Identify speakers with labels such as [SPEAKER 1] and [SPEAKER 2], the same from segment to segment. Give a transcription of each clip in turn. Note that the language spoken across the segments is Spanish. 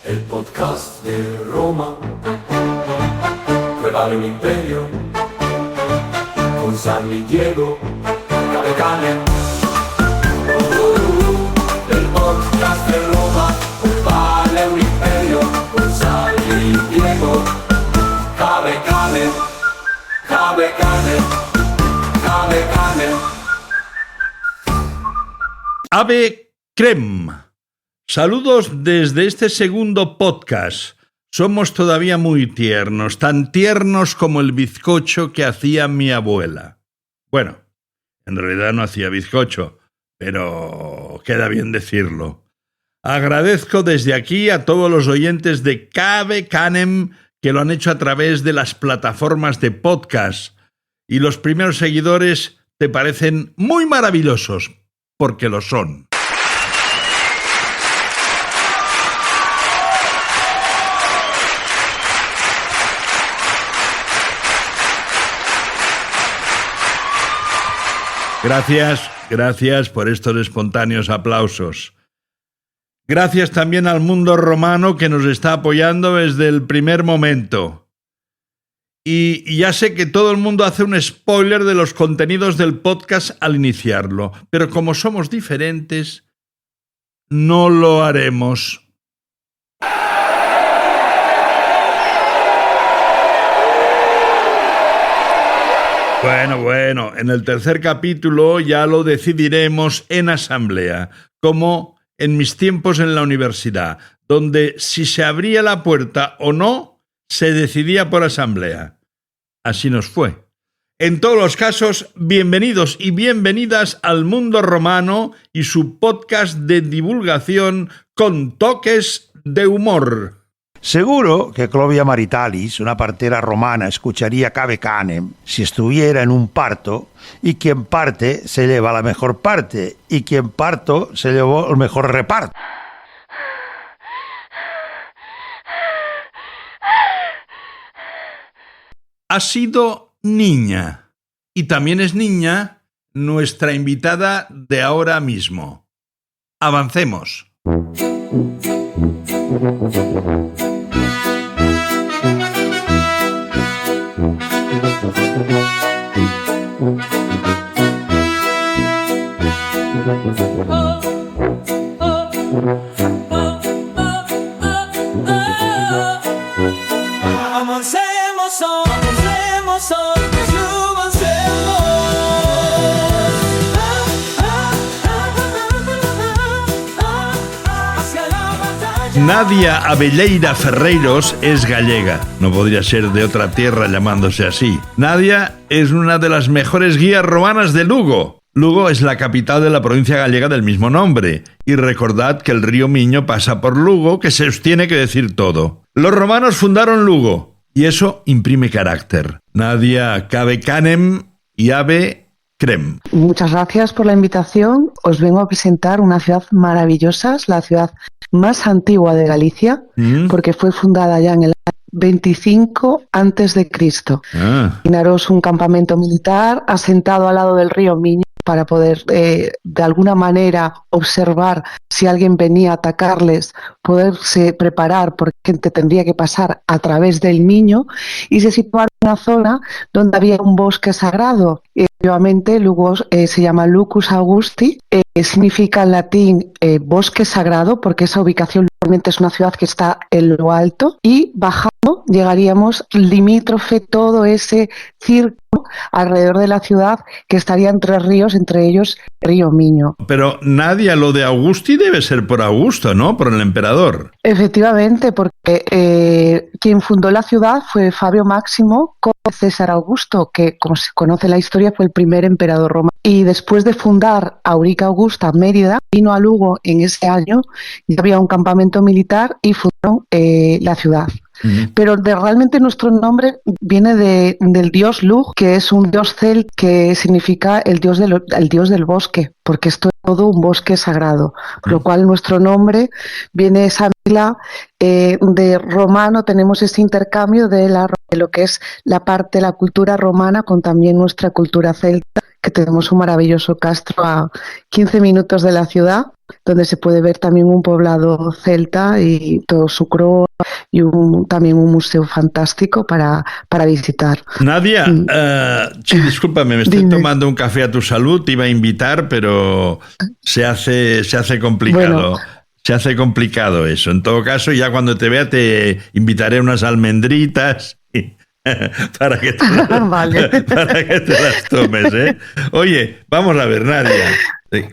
[SPEAKER 1] El podcast de Roma. Prepara un imperio con San y Diego Cabe. El podcast de Roma. Prepara un imperio con San y Diego Cabe.
[SPEAKER 2] Ave Crem. Saludos desde este segundo podcast. Somos todavía muy tiernos, tan tiernos como el bizcocho que hacía mi abuela. Bueno, en realidad no hacía bizcocho, pero queda bien decirlo. Agradezco desde aquí a todos los oyentes de Cabe Canem que lo han hecho a través de las plataformas de podcast, y los primeros seguidores te parecen muy maravillosos, porque lo son. Gracias por estos espontáneos aplausos. Gracias también al mundo romano que nos está apoyando desde el primer momento. Y ya sé que todo el mundo hace un spoiler de los contenidos del podcast al iniciarlo, pero como somos diferentes, no lo haremos. Bueno, en el tercer capítulo ya lo decidiremos en asamblea, como en mis tiempos en la universidad, donde si se abría la puerta o no, se decidía por asamblea. Así nos fue. En todos los casos, bienvenidos y bienvenidas al mundo romano y su podcast de divulgación con toques de humor.
[SPEAKER 3] Seguro que Clovia Maritalis, una partera romana, escucharía Cabe Canem si estuviera en un parto, y quien parte se lleva la mejor parte, y quien parto se llevó el mejor reparto.
[SPEAKER 2] Ha sido niña, y también es niña nuestra invitada de ahora mismo. Avancemos. Nadia Abelleira Ferreiros es gallega. No podría ser de otra tierra llamándose así. Nadia es una de las mejores guías romanas de Lugo. Lugo es la capital de la provincia gallega del mismo nombre. Y recordad que el río Miño pasa por Lugo, que se os tiene que decir todo. Los romanos fundaron Lugo, y eso imprime carácter. Nadia Cabe Canem y Ave Crem.
[SPEAKER 4] Muchas gracias por la invitación. Os vengo a presentar una ciudad maravillosa, la ciudad más antigua de Galicia, porque fue fundada ya en el año 25 a.C. Imaginaros un campamento militar asentado al lado del río Miño para poder de alguna manera observar si alguien venía a atacarles, poderse preparar porque gente tendría que pasar a través del Miño, y se situaron en una zona donde había un bosque sagrado. Obviamente Lugo se llama Lucus Augusti, significa en latín bosque sagrado, porque esa ubicación realmente es una ciudad que está en lo alto, y bajando llegaríamos limítrofe todo ese círculo alrededor de la ciudad que estaría entre ríos, entre ellos río Miño.
[SPEAKER 2] Pero Nadia, lo de Augusti debe ser por Augusto, ¿no? Por el emperador.
[SPEAKER 4] Efectivamente, porque quien fundó la ciudad fue Fabio Máximo con César Augusto, que, como se conoce la historia, fue el primer emperador romano. Y después de fundar Aurica Augusta Mérida, vino a Lugo en ese año, ya había un campamento militar y fundaron la ciudad. Pero realmente nuestro nombre viene del dios Lugh, que es un dios celta que significa el dios del bosque, porque esto es todo un bosque sagrado, por lo cual nuestro nombre viene esa mezcla de romano. Tenemos ese intercambio de lo que es la cultura romana con también nuestra cultura celta, que tenemos un maravilloso castro a 15 minutos de la ciudad, donde se puede ver también un poblado celta y todo su croa y también un museo fantástico para visitar.
[SPEAKER 2] Nadia, sí, discúlpame, me estoy tomando un café a tu salud, te iba a invitar, pero se hace complicado.
[SPEAKER 4] Bueno.
[SPEAKER 2] Se hace complicado eso. En todo caso, ya cuando te vea te invitaré unas almendritas para que
[SPEAKER 4] Vale.
[SPEAKER 2] para que te las tomes, ¿eh? Oye, vamos a ver, Nadia.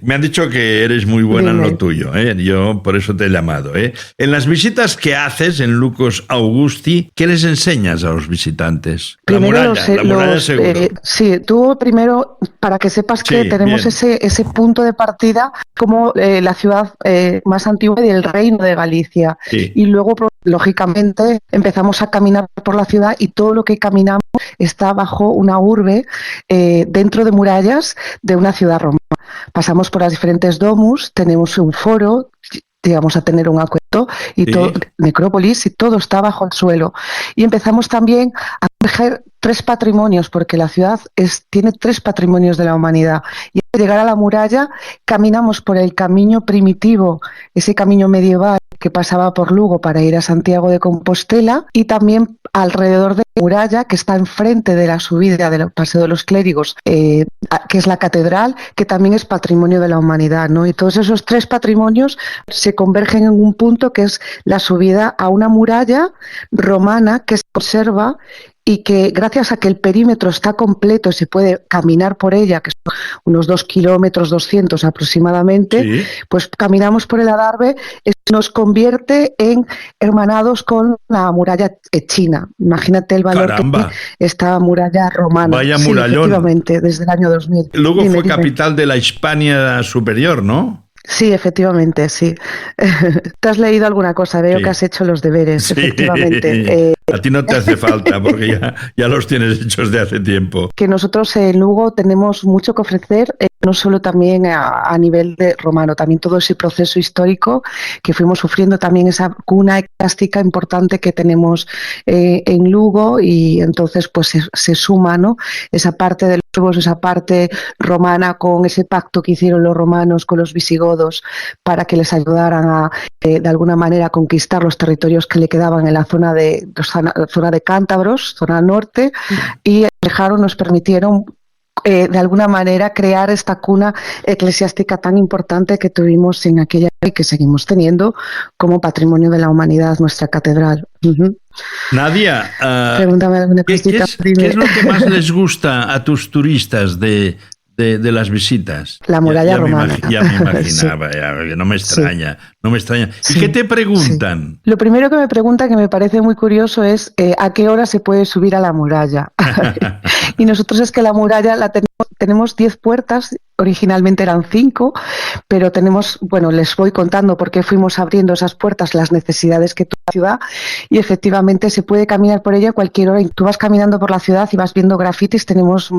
[SPEAKER 2] Me han dicho que eres muy buena en lo tuyo, ¿eh? Yo por eso te he llamado, ¿eh? En las visitas que haces en Lucus Augusti, ¿qué les enseñas a los visitantes?
[SPEAKER 4] Primero
[SPEAKER 2] la muralla seguro.
[SPEAKER 4] Sí, tú primero, para que sepas que tenemos ese punto de partida como la ciudad más antigua del Reino de Galicia.
[SPEAKER 2] Sí.
[SPEAKER 4] Y luego, lógicamente, empezamos a caminar por la ciudad y todo lo que caminamos está bajo una urbe dentro de murallas de una ciudad romana. Pasamos por las diferentes domus, tenemos un foro, llegamos a tener un acueducto y todo, necrópolis, y todo está bajo el suelo. Y empezamos también a proteger 3 patrimonios, porque la ciudad tiene 3 patrimonios de la humanidad. Y al llegar a la muralla, caminamos por el camino primitivo, ese camino medieval que pasaba por Lugo para ir a Santiago de Compostela, y también alrededor de la muralla, que está enfrente de la subida del Paseo de los Clérigos, que es la catedral, que también es patrimonio de la humanidad, ¿no? Y todos esos 3 patrimonios se convergen en un punto que es la subida a una muralla romana que se conserva y que gracias a que el perímetro está completo, se puede caminar por ella, que son unos 2 kilómetros 200 aproximadamente, pues caminamos por el adarve, nos convierte en hermanados con la muralla china. Imagínate el valor que tiene esta muralla romana.
[SPEAKER 2] Vaya murallón.
[SPEAKER 4] Efectivamente, desde el año 2000.
[SPEAKER 2] Luego fue capital de la Hispania Superior, ¿no?
[SPEAKER 4] Sí, efectivamente, sí. ¿Te has leído alguna cosa? Veo que has hecho los deberes, efectivamente.
[SPEAKER 2] A ti no te hace falta porque ya los tienes hechos de hace tiempo.
[SPEAKER 4] Que nosotros en Lugo tenemos mucho que ofrecer, no solo también a nivel de romano, también todo ese proceso histórico que fuimos sufriendo, también esa cuna eclesiástica importante que tenemos en Lugo, y entonces pues se suma, ¿no?, esa parte de los, esa parte romana con ese pacto que hicieron los romanos con los visigodos para que les ayudaran a de alguna manera a conquistar los territorios que le quedaban en la zona de Cántabros, zona norte, y dejaron, nos permitieron de alguna manera crear esta cuna eclesiástica tan importante que tuvimos en aquella y que seguimos teniendo como patrimonio de la humanidad, nuestra catedral.
[SPEAKER 2] Nadia,
[SPEAKER 4] pregúntame alguna cosita.
[SPEAKER 2] ¿Qué es lo que más les gusta a tus turistas de las visitas?
[SPEAKER 4] La muralla romana.
[SPEAKER 2] Ya me imaginaba, sí. No me extraña, no me extraña.
[SPEAKER 4] Sí.
[SPEAKER 2] ¿Y qué te preguntan?
[SPEAKER 4] Sí. Lo primero que me preguntan, que me parece muy curioso, es a qué hora se puede subir a la muralla. Y nosotros es que la muralla tenemos 10 puertas, originalmente eran 5, pero tenemos, bueno, les voy contando por qué fuimos abriendo esas puertas, las necesidades que tuvo la ciudad, y efectivamente se puede caminar por ella a cualquier hora. Y tú vas caminando por la ciudad y vas viendo grafitis. Tenemos,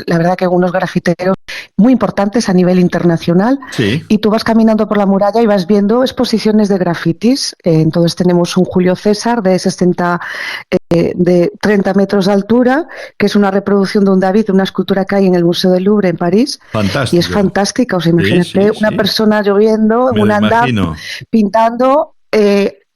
[SPEAKER 4] la verdad, que algunos grafiteros muy importantes a nivel internacional.
[SPEAKER 2] Sí.
[SPEAKER 4] Y tú vas caminando por la muralla y vas viendo exposiciones de grafitis. Entonces tenemos un Julio César de 30 metros de altura, que es una reproducción de un David, de una escultura que hay en el Museo del Louvre en París.
[SPEAKER 2] Fantástico.
[SPEAKER 4] Y es fantástica. O sea, imagínate una persona lloviendo en un andar pintando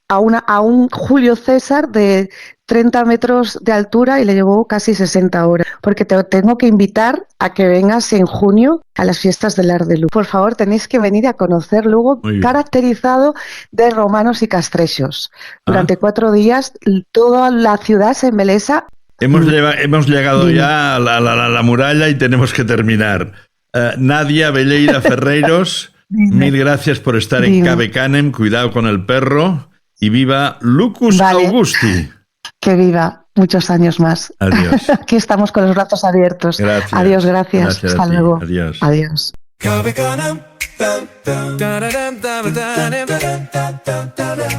[SPEAKER 4] a un Julio César de 30 metros de altura, y le llevó casi 60 horas. Porque te tengo que invitar a que vengas en junio a las fiestas del Art de Lugo. Por favor, tenéis que venir a conocer Lugo, caracterizado de romanos y castrechos. Durante 4 días toda la ciudad se embelesa.
[SPEAKER 2] Hemos llegado ya a la muralla y tenemos que terminar. Nadia Velleira Ferreiros, mil gracias por estar en Cave Canem. Cuidado con el perro y viva Lucus Augusti.
[SPEAKER 4] Que viva muchos años más.
[SPEAKER 2] Adiós.
[SPEAKER 4] Aquí estamos con los brazos abiertos.
[SPEAKER 2] Gracias.
[SPEAKER 4] Adiós, gracias. Hasta luego.
[SPEAKER 2] Adiós.
[SPEAKER 4] Adiós.
[SPEAKER 1] Cave Canem.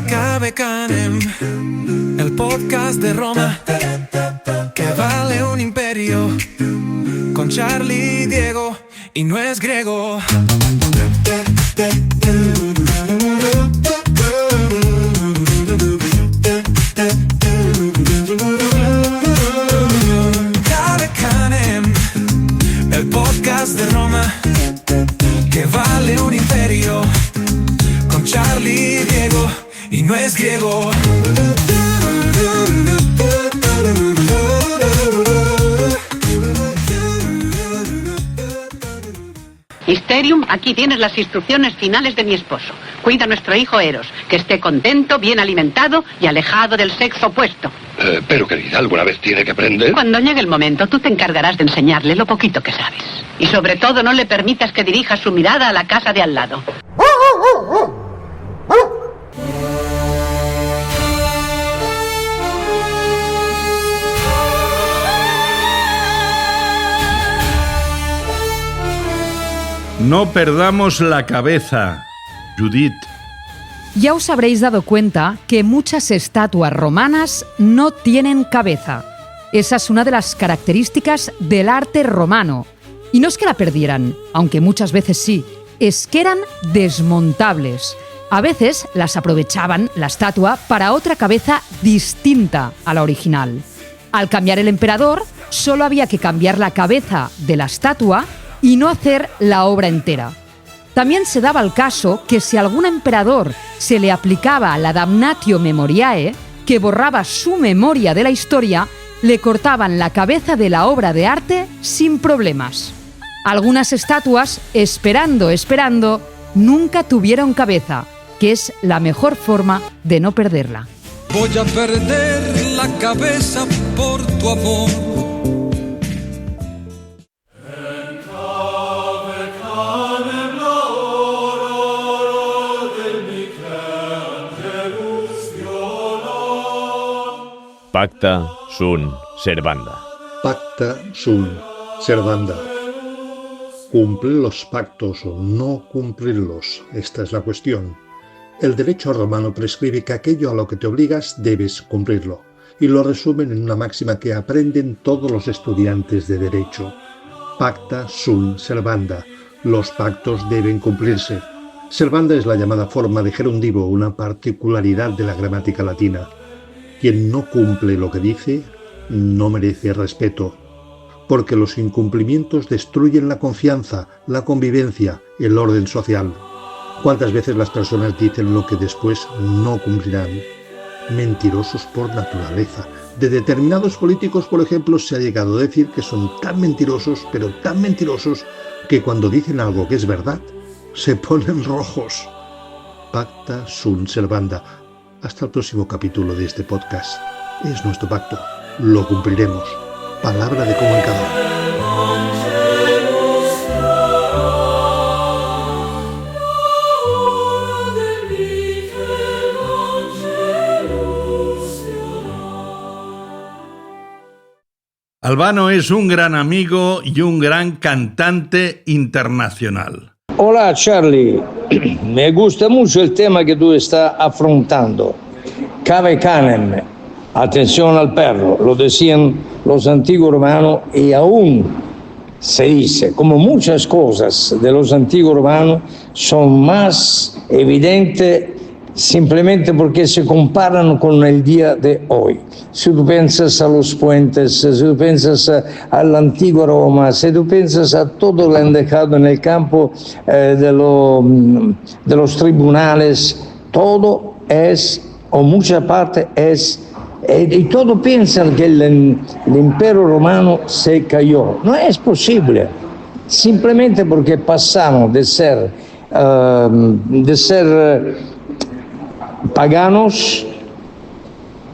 [SPEAKER 1] Cave Canem, el podcast de Roma que vale un imperio, con Charlie y Diego, y no es griego. Cave Canem, el podcast
[SPEAKER 5] Mysterium, aquí tienes las instrucciones finales de mi esposo. Cuida a nuestro hijo Eros, que esté contento, bien alimentado y alejado del sexo opuesto.
[SPEAKER 6] Pero querida, ¿alguna vez tiene que aprender?
[SPEAKER 5] Cuando llegue el momento, tú te encargarás de enseñarle lo poquito que sabes. Y sobre todo, no le permitas que dirija su mirada a la casa de al lado.
[SPEAKER 2] No perdamos la cabeza, Judith.
[SPEAKER 7] Ya os habréis dado cuenta que muchas estatuas romanas no tienen cabeza. Esa es una de las características del arte romano. Y no es que la perdieran, aunque muchas veces sí, es que eran desmontables. A veces las aprovechaban, la estatua, para otra cabeza distinta a la original. Al cambiar el emperador, solo había que cambiar la cabeza de la estatua y no hacer la obra entera. También se daba el caso que si a algún emperador se le aplicaba la damnatio memoriae, que borraba su memoria de la historia, le cortaban la cabeza de la obra de arte sin problemas. Algunas estatuas, esperando, nunca tuvieron cabeza, que es la mejor forma de no perderla.
[SPEAKER 1] Voy a perder la cabeza por tu amor.
[SPEAKER 8] Pacta sunt servanda.
[SPEAKER 9] Pacta sunt servanda. Cumplir los pactos o no cumplirlos, esta es la cuestión. El derecho romano prescribe que aquello a lo que te obligas debes cumplirlo, y lo resumen en una máxima que aprenden todos los estudiantes de derecho. Pacta sunt servanda. Los pactos deben cumplirse. Servanda es la llamada forma de gerundivo, una particularidad de la gramática latina. Quien no cumple lo que dice, no merece respeto, porque los incumplimientos destruyen la confianza, la convivencia, el orden social. ¿Cuántas veces las personas dicen lo que después no cumplirán? Mentirosos por naturaleza. De determinados políticos, por ejemplo, se ha llegado a decir que son tan mentirosos, pero tan mentirosos, que cuando dicen algo que es verdad, se ponen rojos. Pacta sunt servanda. Hasta el próximo capítulo de este podcast. Es nuestro pacto. Lo cumpliremos. Palabra de comunicador.
[SPEAKER 2] Albano es un gran amigo y un gran cantante internacional.
[SPEAKER 10] Hola Charlie, me gusta mucho el tema que tú estás afrontando. Cave canem, atención al perro, lo decían los antiguos romanos y aún se dice, como muchas cosas de los antiguos romanos son más evidentes simplemente porque se comparan con el día de hoy. Si tú piensas a los puentes, si tú piensas a la antigua Roma, si tú piensas a todo lo que han dejado en el campo de los tribunales, todo es, o mucha parte es, y todos piensan que el imperio romano se cayó. No es posible, simplemente porque pasamos de ser paganos,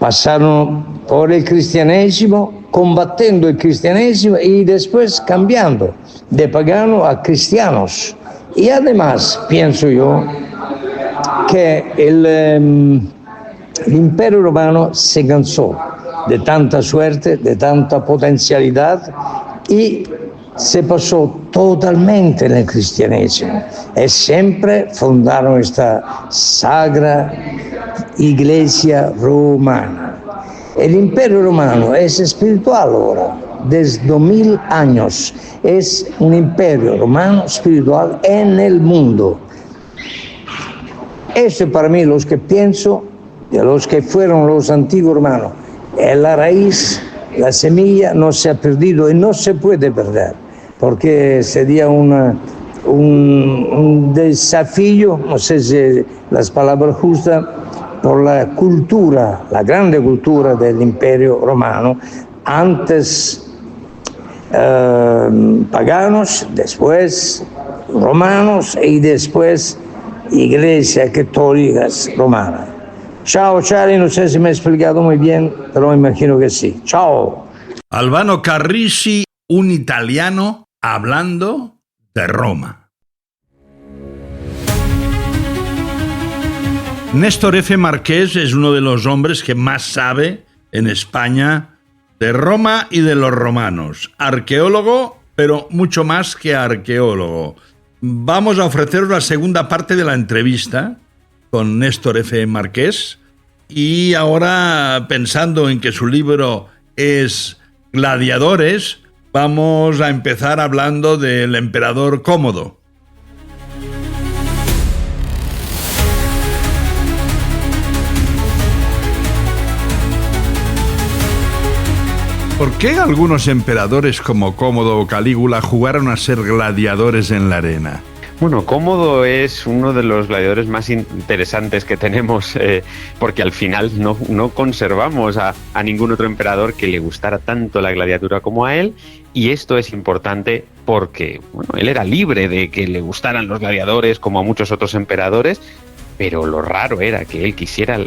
[SPEAKER 10] pasaron por el cristianesimo, combatiendo el cristianesimo y después cambiando de pagano a cristianos. Y además, pienso yo, que el imperio romano se cansó de tanta suerte, de tanta potencialidad y se pasó totalmente en el cristianesimo y siempre fundaron esta sagra iglesia romana. El imperio romano es espiritual ahora, desde 2000 años, es un imperio romano espiritual en el mundo. Eso para mí, los que pienso, de los que fueron los antiguos romanos, es la raíz, la semilla no se ha perdido y no se puede perder, porque sería un desafío, no sé si las palabras justas, por la cultura, la grande cultura del Imperio Romano, antes paganos, después romanos y después Iglesia Católica Romana. Ciao Charlie, no sé si me he explicado muy bien, pero imagino que sí. Ciao.
[SPEAKER 2] Albano Carrisi, un italiano hablando de Roma. Néstor F. Marqués es uno de los hombres que más sabe en España de Roma y de los romanos. Arqueólogo, pero mucho más que arqueólogo. Vamos a ofreceros la segunda parte de la entrevista con Néstor F. Marqués. Y ahora, pensando en que su libro es Gladiadores, vamos a empezar hablando del emperador Cómodo. ¿Por qué algunos emperadores como Cómodo o Calígula jugaron a ser gladiadores en la arena?
[SPEAKER 11] Bueno, Cómodo es uno de los gladiadores más interesantes que tenemos, porque al final no conservamos a ningún otro emperador que le gustara tanto la gladiatura como a él, y esto es importante porque él era libre de que le gustaran los gladiadores como a muchos otros emperadores, pero lo raro era que él quisiera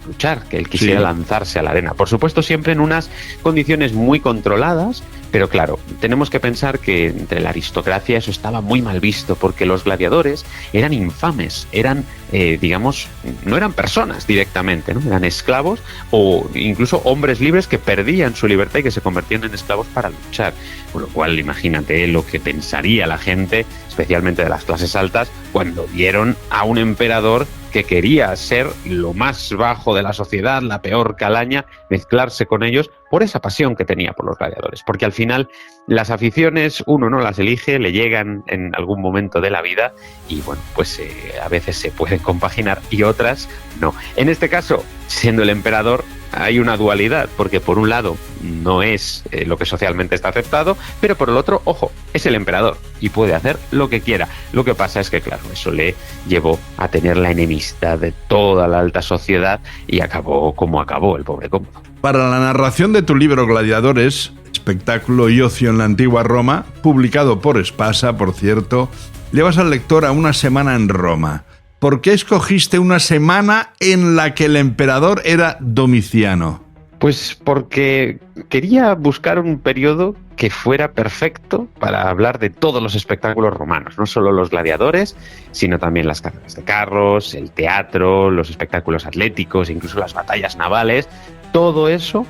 [SPEAKER 11] luchar, que él quisiera lanzarse a la arena. Por supuesto, siempre en unas condiciones muy controladas, pero claro, tenemos que pensar que entre la aristocracia eso estaba muy mal visto, porque los gladiadores eran infames, eran, digamos, no eran personas directamente, ¿no? Eran esclavos o incluso hombres libres que perdían su libertad y que se convertían en esclavos para luchar. Con lo cual, imagínate lo que pensaría la gente, especialmente de las clases altas, cuando vieron a un emperador que quería ser lo más bajo de la sociedad, la peor calaña, mezclarse con ellos por esa pasión que tenía por los gladiadores. Porque al final las aficiones uno no las elige, le llegan en algún momento de la vida y bueno, pues a veces se pueden compaginar y otras no. En este caso, siendo el emperador, hay una dualidad, porque por un lado no es lo que socialmente está aceptado, pero por el otro, ojo, es el emperador y puede hacer lo que quiera. Lo que pasa es que, claro, eso le llevó a tener la enemistad de toda la alta sociedad y acabó como acabó el pobre Cómodo.
[SPEAKER 2] Para la narración de tu libro Gladiadores, espectáculo y ocio en la antigua Roma, publicado por Espasa, por cierto, llevas al lector a una semana en Roma. ¿Por qué escogiste una semana en la que el emperador era Domiciano?
[SPEAKER 11] Pues porque quería buscar un periodo que fuera perfecto para hablar de todos los espectáculos romanos, no solo los gladiadores, sino también las carreras de carros, el teatro, los espectáculos atléticos, incluso las batallas navales. Todo eso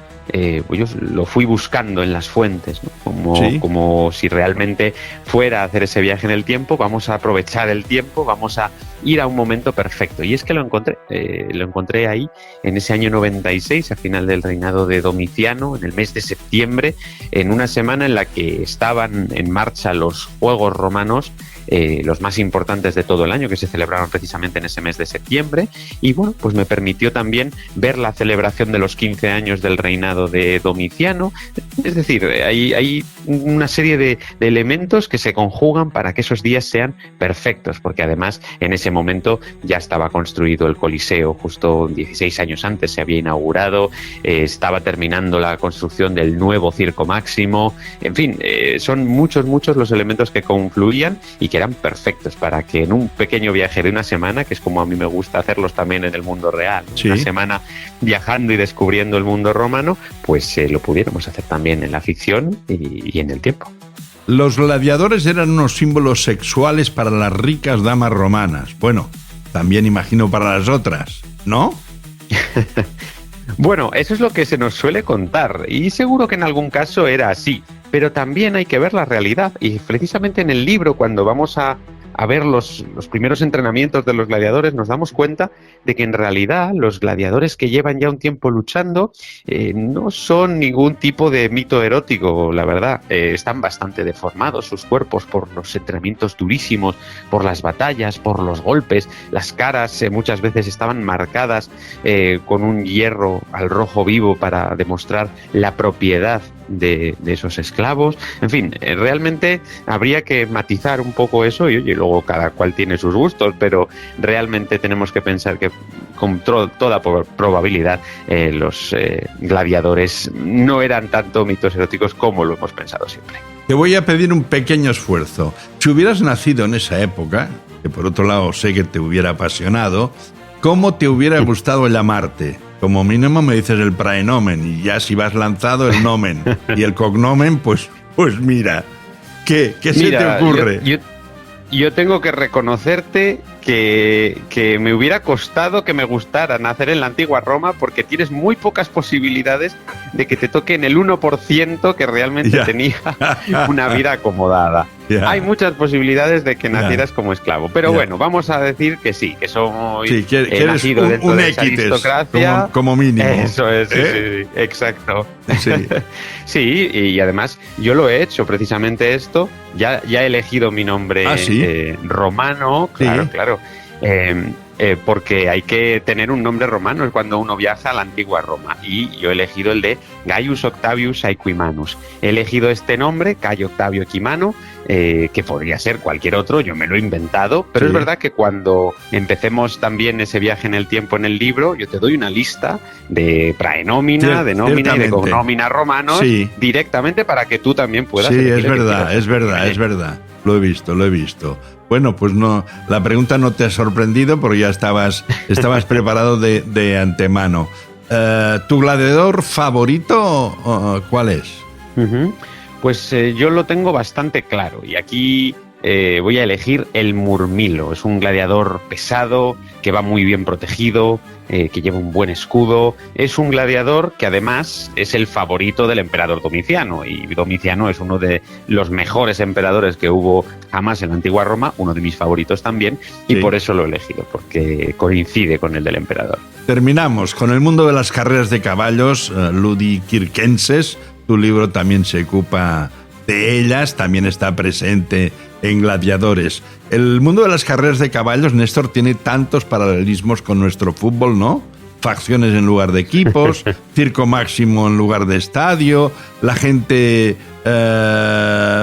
[SPEAKER 11] pues yo lo fui buscando en las fuentes, ¿no? Como si realmente fuera a hacer ese viaje en el tiempo, vamos a aprovechar el tiempo, vamos a ir a un momento perfecto. Y es que lo encontré ahí en ese año 96, a final del reinado de Domiciano, en el mes de septiembre, en una semana en la que estaban en marcha los Juegos Romanos, los más importantes de todo el año, que se celebraron precisamente en ese mes de septiembre, y bueno, pues me permitió también ver la celebración de los 15 años del reinado de Domiciano. Es decir, hay una serie de elementos que se conjugan para que esos días sean perfectos, porque además en ese momento ya estaba construido el Coliseo, justo 16 años antes se había inaugurado, estaba terminando la construcción del nuevo Circo Máximo, en fin, son muchos los elementos que confluían y que eran perfectos para que en un pequeño viaje de una semana, que es como a mí me gusta hacerlos también en el mundo real, una semana viajando y descubriendo el mundo romano, pues lo pudiéramos hacer también en la ficción y en el tiempo.
[SPEAKER 2] Los gladiadores eran unos símbolos sexuales para las ricas damas romanas. Bueno, también imagino para las otras, ¿no?
[SPEAKER 11] Bueno, eso es lo que se nos suele contar y seguro que en algún caso era así, pero también hay que ver la realidad y precisamente en el libro, cuando vamos a ver los primeros entrenamientos de los gladiadores, nos damos cuenta de que en realidad los gladiadores que llevan ya un tiempo luchando no son ningún tipo de mito erótico, la verdad. Están bastante deformados sus cuerpos por los entrenamientos durísimos, por las batallas, por los golpes. Las caras muchas veces estaban marcadas con un hierro al rojo vivo para demostrar la propiedad de esos esclavos. En fin, realmente habría que matizar un poco eso y oye, luego cada cual tiene sus gustos, pero realmente tenemos que pensar que con toda probabilidad los gladiadores no eran tanto mitos eróticos como lo hemos pensado siempre.
[SPEAKER 2] Te voy a pedir un pequeño esfuerzo. Si hubieras nacido en esa época, que por otro lado sé que te hubiera apasionado, ¿cómo te hubiera gustado llamarte? Como mínimo me dices el praenomen y ya si vas lanzado el nomen y el cognomen, pues mira, ¿qué se te ocurre?
[SPEAKER 11] Yo tengo que reconocerte que me hubiera costado que me gustara nacer en la antigua Roma porque tienes muy pocas posibilidades de que te toque en el 1% que realmente tenía una vida acomodada. Hay muchas posibilidades de que nacieras como esclavo, pero bueno, vamos a decir que sí, que somos
[SPEAKER 2] que
[SPEAKER 11] nacido dentro
[SPEAKER 2] un
[SPEAKER 11] de esa aristocracia.
[SPEAKER 2] Como mínimo.
[SPEAKER 11] Eso es, sí, exacto.
[SPEAKER 2] Sí.
[SPEAKER 11] Sí, y además yo lo he hecho precisamente esto, ya he elegido mi nombre romano, claro. Porque hay que tener un nombre romano cuando uno viaja a la antigua Roma, y yo he elegido el de Gaius Octavius Aequimanus. He elegido este nombre, Cayo Octavio Equimano, que podría ser cualquier otro, yo me lo he inventado, pero es verdad que cuando empecemos también ese viaje en el tiempo en el libro, yo te doy una lista de praenómina, de nómina y de cognómina romanos directamente para que tú también puedas.
[SPEAKER 2] Sí, es verdad. Lo he visto. Bueno, pues no, la pregunta no te ha sorprendido porque ya estabas preparado de antemano. ¿Tu gladiador favorito cuál es?
[SPEAKER 11] Pues yo lo tengo bastante claro y aquí voy a elegir el Murmilo. Es un gladiador pesado, que va muy bien protegido, que lleva un buen escudo. Es un gladiador que además es el favorito del emperador Domiciano, y Domiciano es uno de los mejores emperadores que hubo jamás en la antigua Roma, uno de mis favoritos también, y por eso lo he elegido, porque coincide con el del emperador.
[SPEAKER 2] Terminamos con el mundo de las carreras de caballos ludicirquenses. Tu libro también se ocupa de ellas, también está presente en Gladiadores. El mundo de las carreras de caballos, Néstor, tiene tantos paralelismos con nuestro fútbol, ¿no? Facciones en lugar de equipos, circo máximo en lugar de estadio, la gente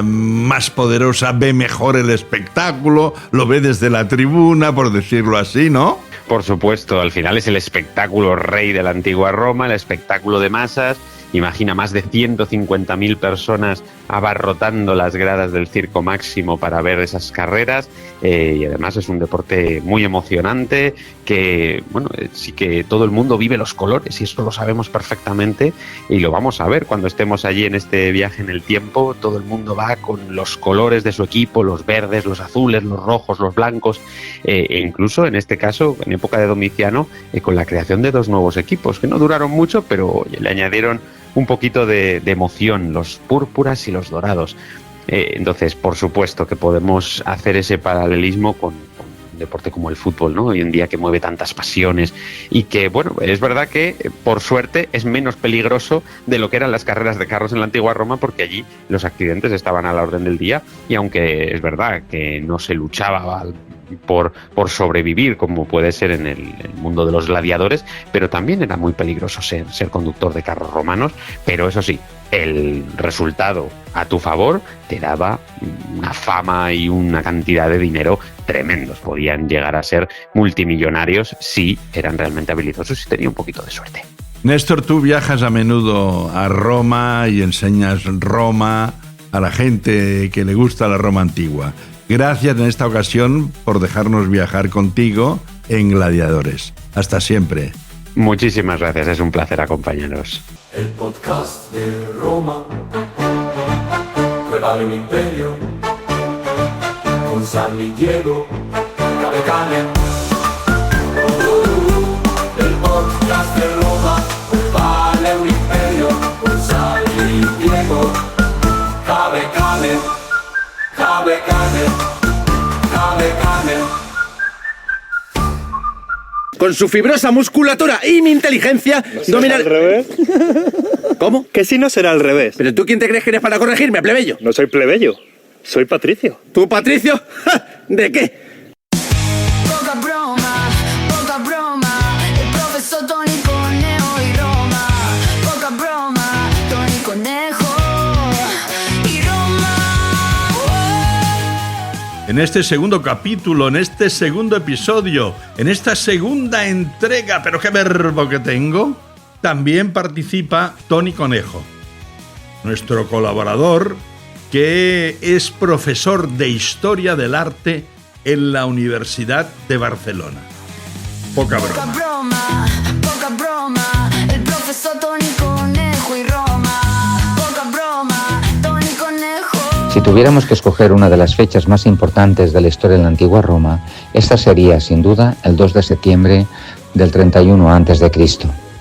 [SPEAKER 2] más poderosa ve mejor el espectáculo, lo ve desde la tribuna, por decirlo así, ¿no?
[SPEAKER 11] Por supuesto, al final es el espectáculo rey de la antigua Roma, el espectáculo de masas. Imagina más de 150.000 personas abarrotando las gradas del Circo Máximo para ver esas carreras, y además es un deporte muy emocionante que, bueno, sí que todo el mundo vive los colores y eso lo sabemos perfectamente y lo vamos a ver cuando estemos allí en este viaje en el tiempo. Todo el mundo va con los colores de su equipo, los verdes, los azules, los rojos, los blancos, e incluso en este caso, en época de Domiciano, con la creación de 2 nuevos equipos que no duraron mucho, pero le añadieron un poquito de emoción, los púrpuras y los dorados. Entonces, por supuesto que podemos hacer ese paralelismo con un deporte como el fútbol, ¿no? Hoy en día, que mueve tantas pasiones y que, bueno, es verdad que por suerte es menos peligroso de lo que eran las carreras de carros en la antigua Roma, porque allí los accidentes estaban a la orden del día, y aunque es verdad que no se luchaba por sobrevivir como puede ser en el mundo de los gladiadores, pero también era muy peligroso ser conductor de carros romanos. Pero eso sí, el resultado a tu favor te daba una fama y una cantidad de dinero tremendos. Podían llegar a ser multimillonarios si eran realmente habilidosos y tenían un poquito de suerte.
[SPEAKER 2] Néstor, tú viajas a menudo a Roma y enseñas Roma a la gente que le gusta la Roma antigua. Gracias en esta ocasión por dejarnos viajar contigo en Gladiadores. Hasta siempre.
[SPEAKER 11] Muchísimas gracias, es un placer acompañaros.
[SPEAKER 1] El podcast de Roma, prepara un imperio, con San y Diego, Cabecane. El podcast de Roma, prepara un imperio, con San y Diego, Cabecane.
[SPEAKER 12] Con su fibrosa musculatura y mi inteligencia,
[SPEAKER 13] ¿No domina... al revés?
[SPEAKER 12] ¿Cómo?
[SPEAKER 13] Que si no será al revés.
[SPEAKER 12] ¿Pero tú quién te crees que eres para corregirme, plebeyo?
[SPEAKER 13] No soy plebeyo, soy Patricio.
[SPEAKER 12] ¿Tú, Patricio? ¿De qué?
[SPEAKER 14] Poca broma, el profesor Tony Conejo y Roma. Poca broma, Tony Conejo.
[SPEAKER 2] en este segundo capítulo, en este segundo episodio, en esta segunda entrega, pero qué verbo que tengo, también participa Toni Conejo, nuestro colaborador, que es profesor de Historia del Arte en la Universidad de Barcelona. Poca broma.
[SPEAKER 14] Poca broma, el profesor Toni Conejo y Roma. Poca broma, Toni Conejo.
[SPEAKER 15] Si tuviéramos que escoger una de las fechas más importantes de la historia de la antigua Roma, esta sería, sin duda, el 2 de septiembre del 31 a.C.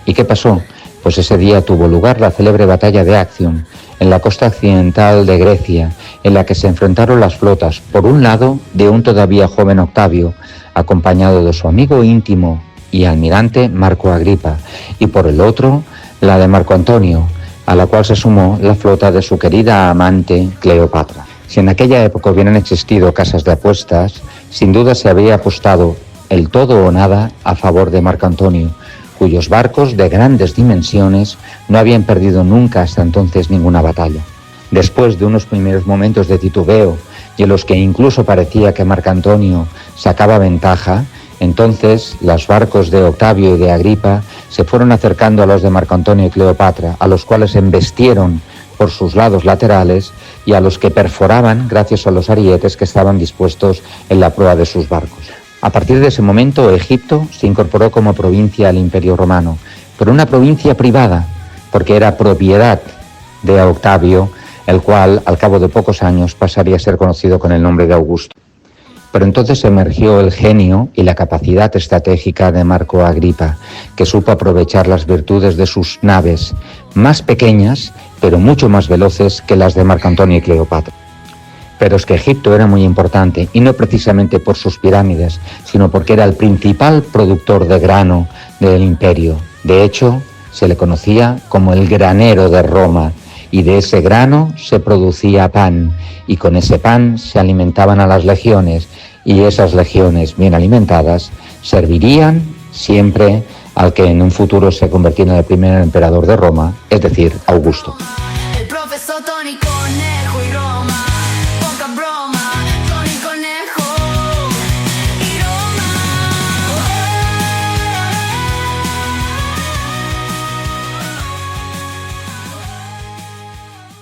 [SPEAKER 15] ¿Y qué pasó? Pues ese día tuvo lugar la célebre batalla de Actium, en la costa occidental de Grecia, en la que se enfrentaron las flotas, por un lado, de un todavía joven Octavio, acompañado de su amigo íntimo y almirante Marco Agripa, y por el otro, la de Marco Antonio, a la cual se sumó la flota de su querida amante Cleopatra. Si en aquella época hubieran existido casas de apuestas, sin duda se habría apostado el todo o nada a favor de Marco Antonio, cuyos barcos de grandes dimensiones no habían perdido nunca hasta entonces ninguna batalla. Después de unos primeros momentos de titubeo y en los que incluso parecía que Marco Antonio sacaba ventaja, entonces los barcos de Octavio y de Agripa se fueron acercando a los de Marco Antonio y Cleopatra, a los cuales embestieron por sus lados laterales y a los que perforaban gracias a los arietes que estaban dispuestos en la proa de sus barcos. A partir de ese momento, Egipto se incorporó como provincia al Imperio Romano, pero una provincia privada, porque era propiedad de Octavio, el cual, al cabo de pocos años, pasaría a ser conocido con el nombre de Augusto. Pero entonces emergió el genio y la capacidad estratégica de Marco Agripa, que supo aprovechar las virtudes de sus naves, más pequeñas, pero mucho más veloces que las de Marco Antonio y Cleopatra. Pero es que Egipto era muy importante, y no precisamente por sus pirámides, sino porque era el principal productor de grano del imperio. De hecho, se le conocía como el granero de Roma, y de ese grano se producía pan, y con ese pan se alimentaban a las legiones, y esas legiones bien alimentadas servirían siempre al que en un futuro se convirtiera en el primer emperador de Roma, es decir, Augusto.
[SPEAKER 14] El profesor Toni Conejo y Roma. Poca broma, Toni Conejo y Roma.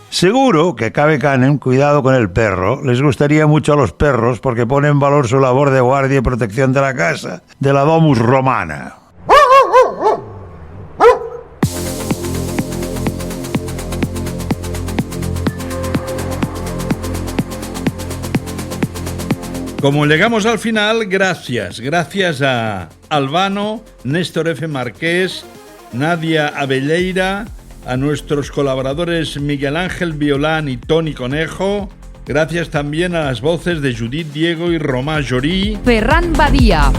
[SPEAKER 3] Seguro que Cave Canem, cuidado con el perro, les gustaría mucho a los perros porque pone en valor su labor de guardia y protección de la casa, de la Domus Romana.
[SPEAKER 2] Como llegamos al final, gracias a Albano, Néstor F. Marqués, Nadia Abelleira, a nuestros colaboradores Miguel Ángel Violán y Toni Conejo. Gracias también a las voces de Judith Diego y Romà Jorí.
[SPEAKER 7] Ferran Badía.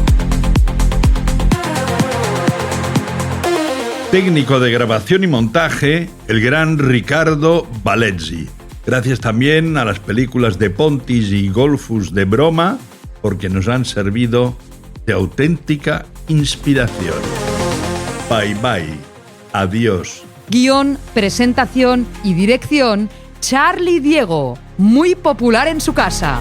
[SPEAKER 2] Técnico de grabación y montaje, el gran Ricardo Valezzi. Gracias también a las películas de Pontis y Golfus de broma, porque nos han servido de auténtica inspiración. Bye bye. Adiós.
[SPEAKER 7] Guión, presentación y dirección, Charlie Diego, muy popular en su casa.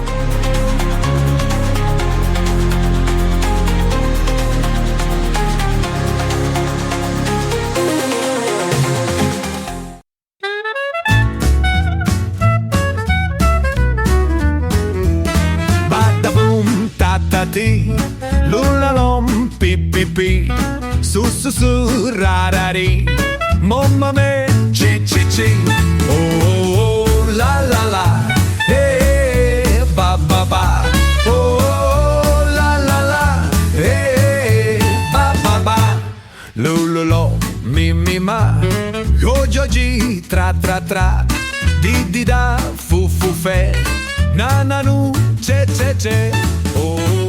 [SPEAKER 1] Badaboom, tatati, lulalom, pipipi, susurrarari, mamma me, chi chi chi, oh, oh, la la la, eh, ba ba ba, oh, la la la, eh, ba ba ba, lululo, mi ma, yo yo ji, tra tra tra, di da, fu fu fe, na na nu, che che che, oh.